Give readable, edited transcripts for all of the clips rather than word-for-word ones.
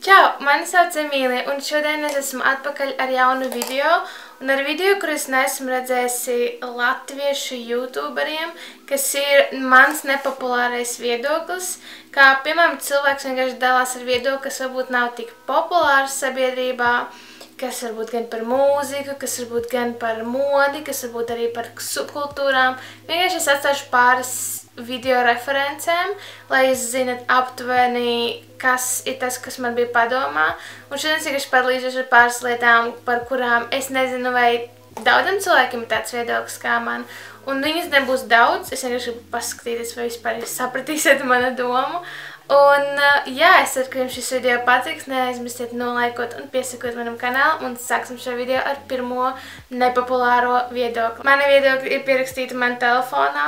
Čau, mani sauc Emīlija, un šodien es esmu atpakaļ ar jaunu video, un ar video, kur es neesmu redzējusi latviešu youtuberiem, kas ir mans nepopulārais viedoklis, kā, piemēram, cilvēks vienkārši dalās ar viedokli, kas varbūt nav tik populārs sabiedrībā, kas varbūt gan par mūziku, kas varbūt gan par modi, kas varbūt arī par subkultūrām. Vienkārši es atstāšu pāris video referencēm, lai jūs zinat aptuveni, kas ir tas, kas man bija padomā. Un šodien es vienkārši padalīšos ar pāris lietām, par kurām es nezinu, vai daudzam cilvēkiem ir tāds viedoklis kā man. Un viņas nebūs daudz, es vienkārši gribu paskatīties, vai vispār jūs sapratīsiet manu domu. Un jā, es ceru, ka jums šis video patiks, neaizmirstiet nolaikot un piesakot manam kanālam, un sāksim šo video ar pirmo nepopulāro viedokli. Mani viedokļi ir pierakstīti man telefonā,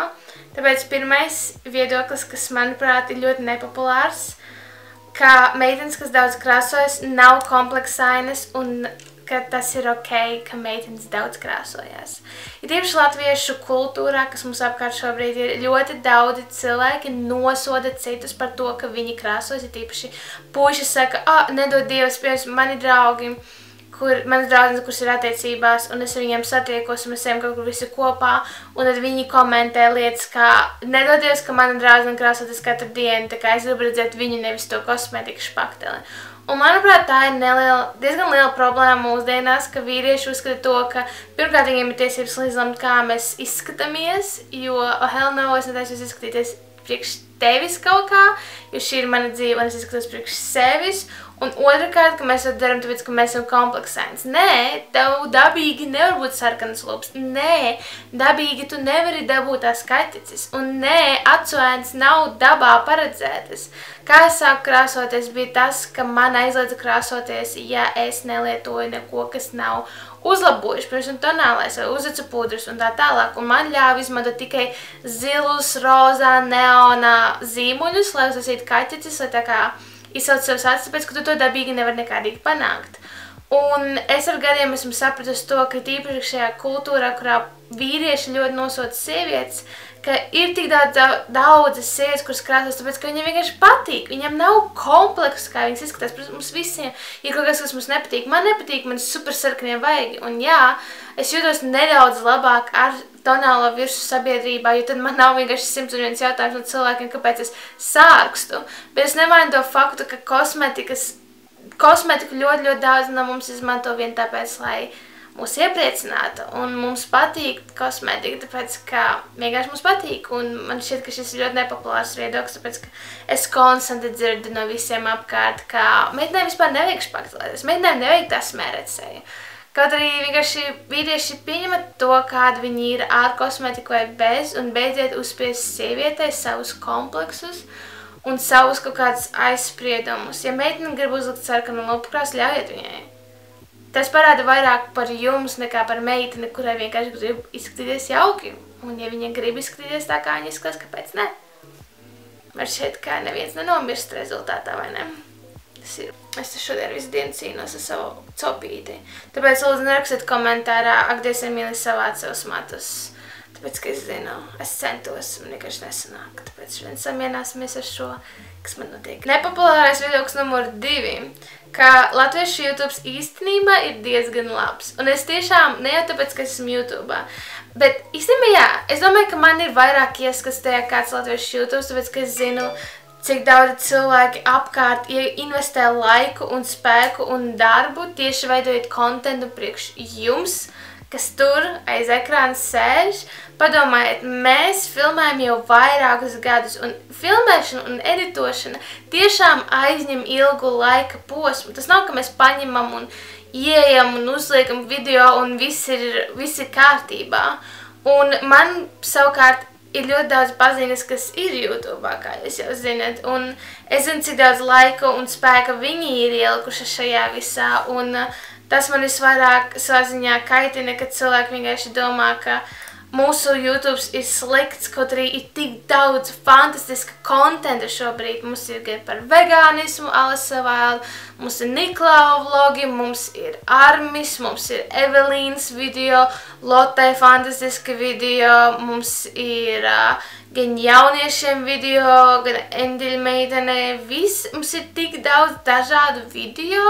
tāpēc pirmais viedoklis, kas manuprāt ir ļoti nepopulārs, ka meitenes, kas daudz krāsojas, nav kompleksainas un ka tas ir ok, ka meitenes daudz krāsojās. Ir tieši latviešu kultūrā, kas mums apkārt šobrīd ir ļoti daudzi cilvēki nosoda citus par to, ka viņi krāsojas. Ir tīpaši puiši saka, nedod Dievs, piemēram, mani draugi, manas draudzenes, kuras ir attiecībās, un es ar viņiem satiekos, un mēs ejam kaut kur visi kopā, un tad viņi komentē lietas, kā nedod Dievs, ka mana draudzene krāsotas katru dienu, tā kā es gribu redzēt viņu, nevis to kosmētiku špakteli. Un, manuprāt, tā ir diezgan liela problēma mūsdienās, ka vīrieši uzskata to, ka pirmkārt viņiem ir tiesības izlemt, kā mēs izskatāmies, jo, hell no, es netaisos izskatīties priekš tevis kaut kā, jo šī ir mana dzīve un es izskatos priekš sevis. Un otrkārt, ka mēs to darām tāpēc, ka mēs esam kompleksēns. Nē, tev dabīgi nevar būt sarkanas lūpas. Nē, dabīgi tu nevari dabūt tās kaķicis. Un nē, acuēns nav dabā paredzētas. Kā es sāku krāsoties, bija tas, ka man aizliedza krāsoties, ja es nelietoju neko, kas nav uzlabojuši, piemēram, tonālais vai uzacu pudrus un tā tālāk. Un man ļāva izmantot tikai zilus, rozā, neonā zīmuļus, lai uzlasītu kaķicis, lai tā kā izsauc savas acis, tāpēc, ka tu to dabīgi nevar nekādīgi panākt. Un es ar gadiem esmu sapratusi to, ka tīpaši šajā kultūrā, kurā vīrieši ļoti nosoda sievietes, ka ir tik daudzas sievietes, kuras krāsās, tāpēc, ka viņiem vienkārši patīk. Viņam nav kompleksu, kā viņas izskatās. Protams, mums visiem ir kaut kas mums nepatīk. Man nepatīk, man super sarkanie vaigi. Un jā, es jūtos nedaudz labāk ar tonālo virsu sabiedrībā, jo tad man nav vienkārši 101 jautājums no cilvēkiem, kāpēc es sārkstu. Bet es nevainu to faktu, ka kosmetiku ļoti daudz no mums izmanto vien tāpēc, lai mūs iepriecinātu. Un mums patīk kosmetika, tāpēc, ka vienkārši mums patīk. Un man šķiet, ka šis ir ļoti nepopulārs viedoklis, tāpēc, ka es konstanti dzirdu no visiem apkārt, ka meitenēm vispār nevajag špaktelēties, meitenēm nevajag tā smērēt seju. Kaut arī vienkārši vīrieši pieņemat to, kāda viņi ir ar kosmetiku vai bez, un beidziet uzspiest sievietei savus kompleksus un savus kaut kādus aizspriedumus. Ja meitene grib uzlikt sarkanu lupu krāsu, ļaujiet viņai. Tas parāda vairāk par jums nekā par meiteni, kurai vienkārši grib izskatīties jauki. Un ja viņa grib izskatīties tā, kā viņa izskatās, kāpēc ne? Man šķiet, ka neviens nenomirst rezultātā, vai ne? Tas ir. Es šodien visu dienu cīnos ar savu copīti. Tāpēc lūdzu nerakstiet komentārā, ak, Dievs, Emīlija savāc savus matus. Tāpēc, ka es zinu, es centos un vienkārši nesanāk. Tāpēc šodien samienāsimies ar šo, kas man notiek. Nepopulārais viedoklis numur 2. Ka latviešu YouTubes īstenībā ir diezgan labs. Un es tiešām, ne jau tāpēc, ka es esmu YouTubā, bet īstenībā jā, es domāju, ka man ir vairāk ieskats tajā kāds latviešu YouTubes, tāpēc, ka es zinu, cik daudz cilvēki apkārt investē laiku un spēku un darbu, tieši veidojot kontentu priekš jums, kas tur aiz ekrāna sēž. Padomājiet, mēs filmējam jau vairākus gadus, un filmēšana un editošana tiešām aizņem ilgu laika posmu. Tas nav, ka mēs paņemam un ieejam un uzliekam video un viss ir kārtībā. Un man savukārt ir ļoti daudz paziņas, kas ir YouTubā, kā jūs jau zinat, un es zinu, cik daudz laika un spēka viņi ir ielikuši šajā visā, un tas man visvairāk savā ziņā kaitina, kad cilvēki vienkārši domā, ka mūsu YouTube ir slikts, kaut arī ir tik daudz fantastiska kontenta šobrīd. Mums ir gan par vegānismu, Alisa Vailda, mums ir Niklau vlogi, mums ir Armis, mums ir Evelīnas video, Lotei fantastiski video, mums ir gan jauniešiem video, gan Endiļa meitene, mums ir tik daudz dažādu video,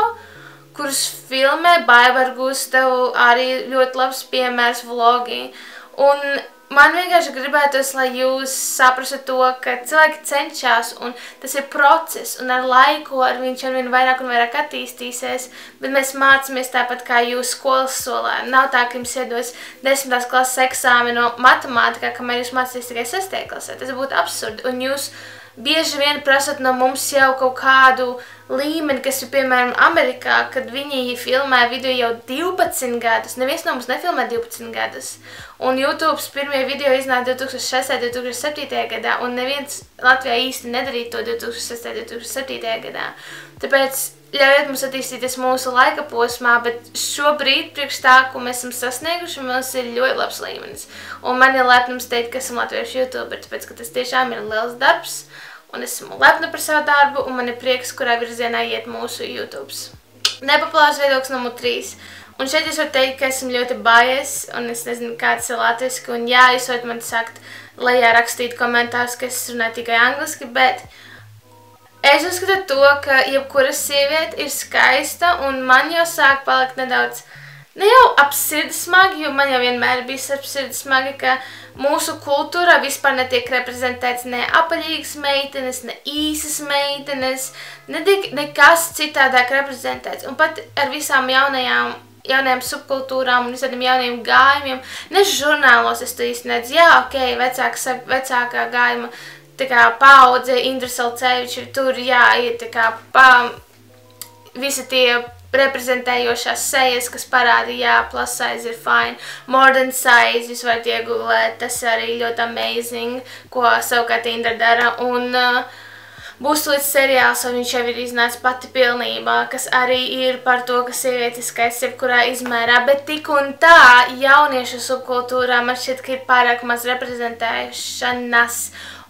kurus filmē Baiva ar Gustavu, arī ļoti labs piemērs vlogi. Un man vienkārši gribētos, lai jūs saprastu to, ka cilvēki cenšas un tas ir process un ar laiku viņš arvien vairāk un vairāk attīstīsies, bet mēs mācāmies tāpat kā jūs skolas solē. Nav tā, ka jums iedos 10. klases eksāmenu no matemātikā, kamēr jūs mācāties tikai 6. klasē. Tas būtu absurdi un jūs bieži vien prasat no mums jau kaut kādu līmeni, kas ir, piemēram, Amerikā, kad viņi filmē video jau 12 gadus. Neviens no mums nefilmē 12 gadus. Un YouTube's pirmie video iznāca 2006. 2007. gadā, un neviens Latvijā īsti nedarīja to 2006. 2007. gadā. Tāpēc ļaujiet mums attīstīties mūsu laika posmā, bet šobrīd, priekš tā, ko mēs esam sasnieguši, mums ir ļoti labs līmenis. Un man ir lepnums teikt, ka esam latviešu YouTuberi, tāpēc, ka tas tiešām ir liels darbs. Un esmu lepna par savu darbu, un man ir prieks, kurā virzienā iet mūsu YouTubes. Nepopulārs viedoklis numur 3. Un šeit es varu teikt, ka esmu ļoti bias, un es nezinu, kā tas ir latviski, un jā, jūs varat man sakt, lejā rakstīt komentārus, ka es runāju tikai angliski, bet es uzskatu to, ka jebkura sieviete ir skaista, un man jau sāk palikt nedaudz, ne jau apsirdismagi, jo man jau vienmēr bijis apsirdismagi, ka mūsu kultūrā vispār netiek reprezentēts ne apaļīgas meitenes, ne īsas meitenes, nekas citādāk reprezentēts. Un pat ar visām jaunajām subkultūrām un visādiem jauniem gājumiem, ne žurnālos es to īsti nedzu, jā, ok, vecākā gājuma, tā kā paudze, Indra Salceviča, tur, jā, ir tā kā visi tie reprezentējošās sejas, kas parāda, jā, plus size ir fine, more than size, jūs varat iegūlēt, tas arī ļoti amazing, ko savukārt Indra dara, un būs līdz seriāls, un viņš jau ir iznācis pati pilnībā, kas arī ir par to, ka sievietes skaists jebkurā izmērā, bet tik un tā jauniešu subkultūrā man šķiet, ka ir pārāk maz reprezentēšanas,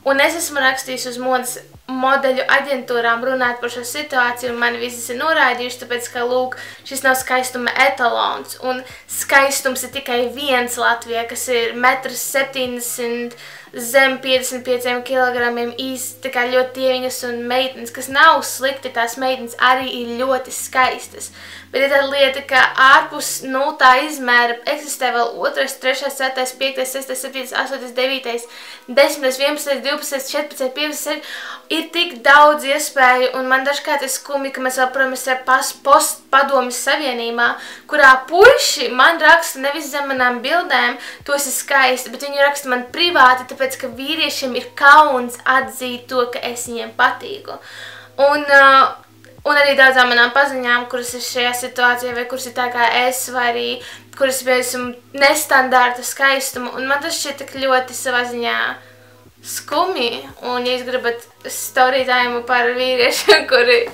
un es esmu rakstījis uz modes modeļu aģentūrām runāt par šo situāciju, un mani visas ir noraidījuši, tāpēc, ka, lūk, šis nav skaistuma etalons, un skaistums ir tikai viens Latvijā, kas ir 1,70 m, zem 55 kilogramiem, īsti tā kā ļoti tieviņas un meitenes, kas nav slikti, tās meitenes arī ir ļoti skaistas. Bet ir tāda lieta, ka ārpus 0. izmēra eksistē vēl 2., 3., 4., 5., 6., 7., 8., 9., 10., 11., 12., 14., 15. Ir tik daudz iespēju, un man dažkārt ir skumji, ka mēs vēl, protams, ir postpadomjas savienībā, kurā puiši man raksta nevis zem manām bildēm, to esi skaisti, bet viņi raksta man privāti, tāpēc, ka vīriešiem ir kauns atzīt to, ka es viņiem patīku. Un arī daudzām manām paziņām, kuras ir šajā situācijā, vai kuras ir tā kā es, vai arī kuras ir, piemēram, nestandarta skaistuma, un man tas šķiet tik ļoti savā ziņā skumji, un ja jūs gribat storytime par vīriešiem, kuri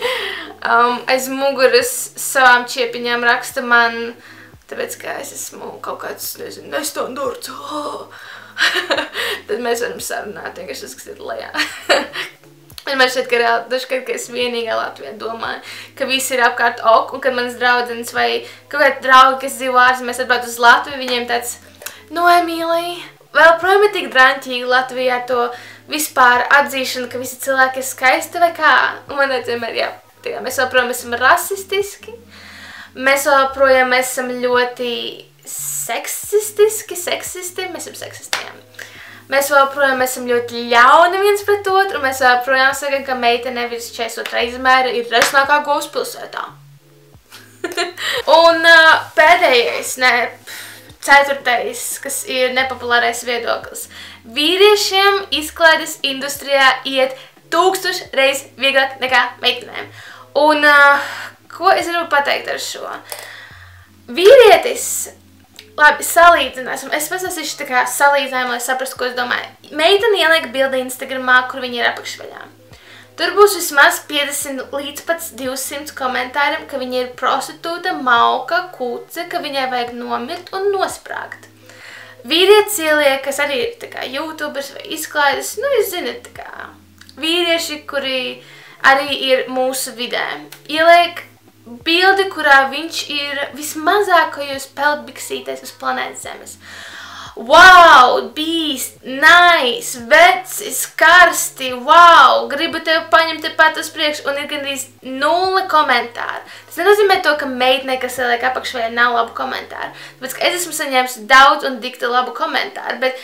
aiz muguras savām čiepiņām raksta man, tāpēc, ka es esmu kaut kāds, nezinu, nestandarts, tad mēs varam sarunāt, vienkārši uzskatīt lejā. Un man šķiet, ka dažkārt, ka es vienīgā Latvijā domāju, ka visi ir apkārt ok, un kad manas draudzenes vai kaut kādi draugi, kas dzīvo ārzemēs, atbrauc uz Latviju, viņiem tāds, no, Emīlija, vēl projām ir tik draņķīgi Latvijā to vispār atzīšana, ka visi cilvēki ir skaisti vai kā. Un man vienmēr, jā, mēs joprojām esam rasistiski, mēs joprojām esam ļoti seksisti, mēs esam seksistiem. Mēs joprojām esam ļoti ļauni viens pret otru, un mēs joprojām sakam, ka meitene virs 42 izmēra ir resnākā galvaspilsētā. Un pēdējais, 4., kas ir nepopulārais viedoklis. Vīriešiem izklaides industrijā iet 1000 reiz vieglāk nekā meitenēm. Un ko es gribu pateikt ar šo? Vīrietis, labi, salīdzināsim. Es pastāstīšu tā kā salīdzinājumu, lai saprastu, ko es domāju. Meitene ieliek bildi Instagramā, kur viņa ir apakšveļā. Tur būs vismaz 50 līdz pat 200 komentāriem, ka viņa ir prostitūta, mauka, kuce, ka viņai vajag nomirt un nosprāgt. vīrietis ieliek, kas arī ir tā kā YouTubers vai izklaides, nu, jūs zinat, tā kā vīrieši, kuri arī ir mūsu vidē, ieliek bildi, kurā viņš ir vismazākajos peldbiksītēs uz planētas Zemes. Wow, beast, nice, vecis, karsti, wow, gribu tevi paņemt tepat uz priekšu, un ir gandrīz 0 komentāru. Tas nenozīmē to, ka meitnei, kas ieliek apakšveļā, nav labu komentāru. Tāpēc, ka es esmu saņēmis daudz un dikti labu komentāru, bet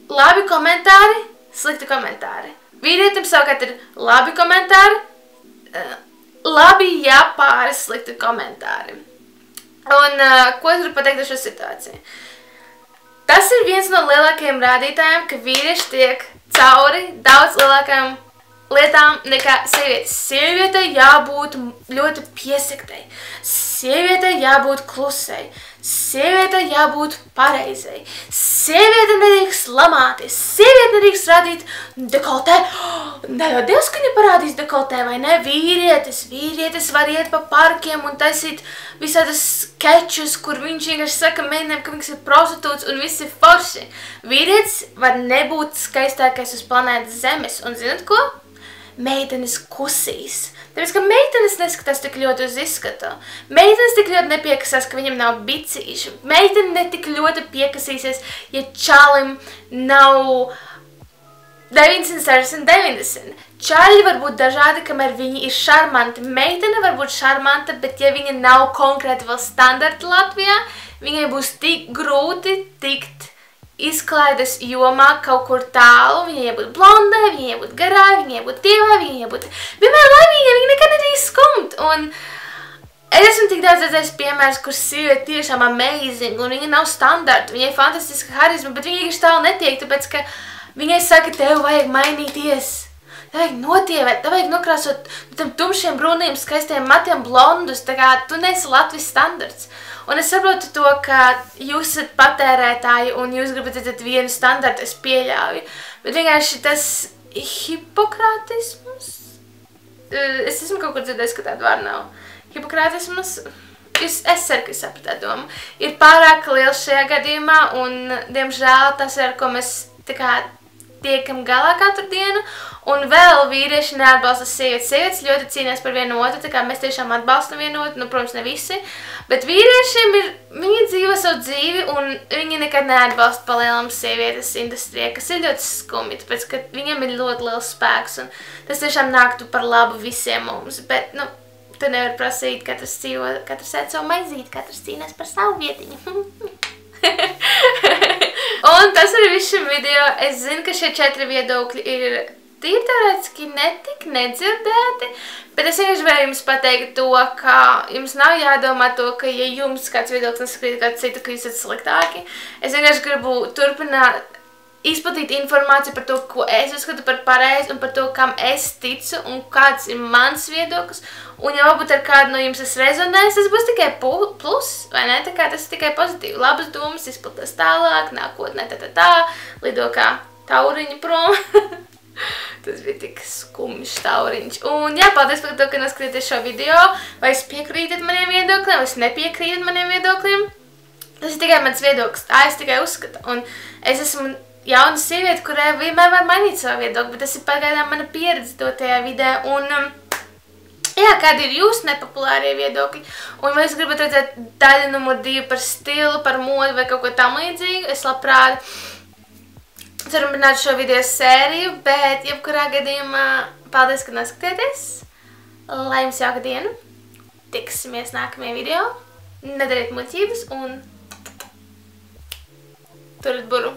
labi komentāri, slikti komentāri. Vīrietim savukārt ir labi komentāri, labi, jā, pāris slikti komentāri. Un ko es gribu pateikt ar šo situāciju? Tas ir viens no lielākajiem rādītājiem, ka vīrieši tiek cauri daudz lielākajām lietām nekā sievietes. Sievietei jābūt ļoti piesaktai, sievietei jābūt klusai, sievietei jābūt pareizai, sieviete nedrīkst lamāties, sieviete nedrīkst rādīt dekoltē. Nedod Dievs, ka neparādīs dekoltē, vai ne? Vīrietis var iet pa parkiem un taisīt visādas skečus, kur viņš vienkārši saka meitenēm, ka viņš ir prostitūts un viss ir forši. Vīrietis var nebūt skaistākais uz planētas Zemes, un zinat ko? Meitenes kusīs. Tāpēc, ka meitenes neskatās tik ļoti uz izskatu. Meitenes tik ļoti nepiekasās, ka viņam nav bicīši. Meitene ne tik ļoti piekasīsies, ja čalim nav 990. Čaļi var būt dažādi, kamēr viņi ir šarmanti. Meitene var būt šarmanta, bet ja viņa nav konkrēti vēl standarta Latvijā, viņai būs tik grūti tikt izklaides jomā kaut kur tālu, viņai jābūt blondai, viņai jābūt garai, viņai jābūt tievai, viņai jābūt vienmēr laimīgai, viņa nekad nedrīkst skumt. Un es esmu tik daudz redzējis piemērs, kur sieviete tiešām amazing, un viņa nav standarta, viņai fantastiska harizma, bet viņa vienkārši tālu netiek, tāpēc, ka viņai saka, tev vajag mainīties. Tev vajag notievēt, tev vajag nokrāsot tam tumšiem brūniem, skaistiem matiem blondus, tā kā tu neesi Latvijas standarts. Un es saprotu to, ka jūs esat patērētāji un jūs gribat redzēt vienu standartu, es pieļauju. Bet vienkārši tas hipokrātisms, es esmu kaut kur dzirdējis, ka tādu vārdu nav. Hipokrātisms, es ceru, ka es sapratu domu, ir pārāk liels šajā gadījumā un, diemžēl, tas ir, ar ko mēs tā kā tiekam galā katru dienu, un vēl vīrieši neatbalsta sievietes. Sievietes ļoti cīnās par vienu otru, tā kā mēs tiešām atbalstam vienu otru, nu, protams, ne visi, bet vīriešiem ir, viņi dzīvo savu dzīvi, un viņi nekad neatbalsta palielam sievietes industrijā, kas ir ļoti skumji, tāpēc, ka viņam ir ļoti liels spēks, un tas tiešām nāktu par labu visiem mums, bet, nu, tu nevar prasīt, katrs dzīvo, katrs ēd savu maizīti, katrs cīnās par savu vietiņu. Un tas ir viss šim video. Es zinu, ka šie 4 viedokļi ir tīri teorētiski netik nedzirdēti, bet es vienkārši vēlu jums pateikt to, ka jums nav jādomā to, ka ja jums kāds viedoklis nesakrīt kāds citu, ka jūs esat sliktāki. Es vienkārši gribu turpināt izplatīt informāciju par to, ko es uzskatu par pareizi un par to, kam es ticu un kāds ir mans viedoklis. Un ja varbūt ar kādu no jums es rezonēju, tas būs tikai plus, vai ne? Tā kā tas ir tikai pozitīvi. Labas domas izplatās tālāk, nākotnē tā, lido kā tauriņi prom. Tas bija tik skumjš tauriņš. Un jā, paldies par to, ka noskatīties šo video. Vai es piekrītat maniem viedokļiem, vai es nepiekrītat maniem viedokļiem. Tas ir tikai mans viedoklis, tā es tikai uzskatu. Un es esmu jauna sieviete, kurai vienmēr var mainīt savu viedokli, bet tas ir pagaidām mana pieredze dotajā vidē. Un jā, kādi ir jūsu nepopulārie viedokļi? Un vai jūs gribat redzēt daļu numur 2 par stilu, par modi vai kaut ko tam līdzīgu? Es labprāt turpinātu šo video sēriju, bet jebkurā gadījumā paldies, ka noskatieties. Lai jums jauka diena. Tiksimies nākamajā video. Nedariet muļķības un turat buru.